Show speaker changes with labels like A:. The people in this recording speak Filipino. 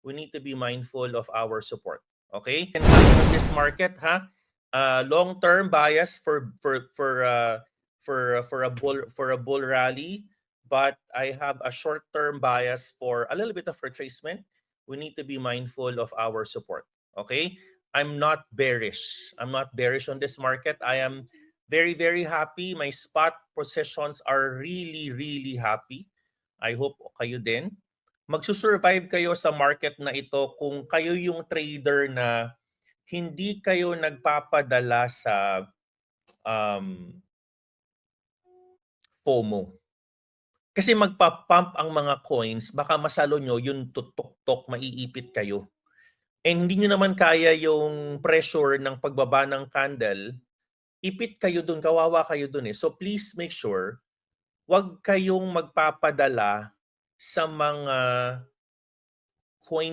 A: we need to be mindful of our support. Okay? And in this market, long-term bias for a bull rally, but I have a short-term bias for a little bit of retracement. We need to be mindful of our support. Okay? I'm not bearish. I'm not bearish on this market. I am very, very happy. My spot positions are really, really happy. I hope kayo din. Magsusurvive kayo sa market na ito kung kayo yung trader na hindi kayo nagpapadala sa FOMO. Kasi magpa-pump ang mga coins, baka masalo nyo, yung tutok-tok, maiipit kayo. And hindi nyo naman kaya yung pressure ng pagbaba ng candle, ipit kayo dun, kawawa kayo dun eh. So please make sure, wag kayong magpapadala sa mga coins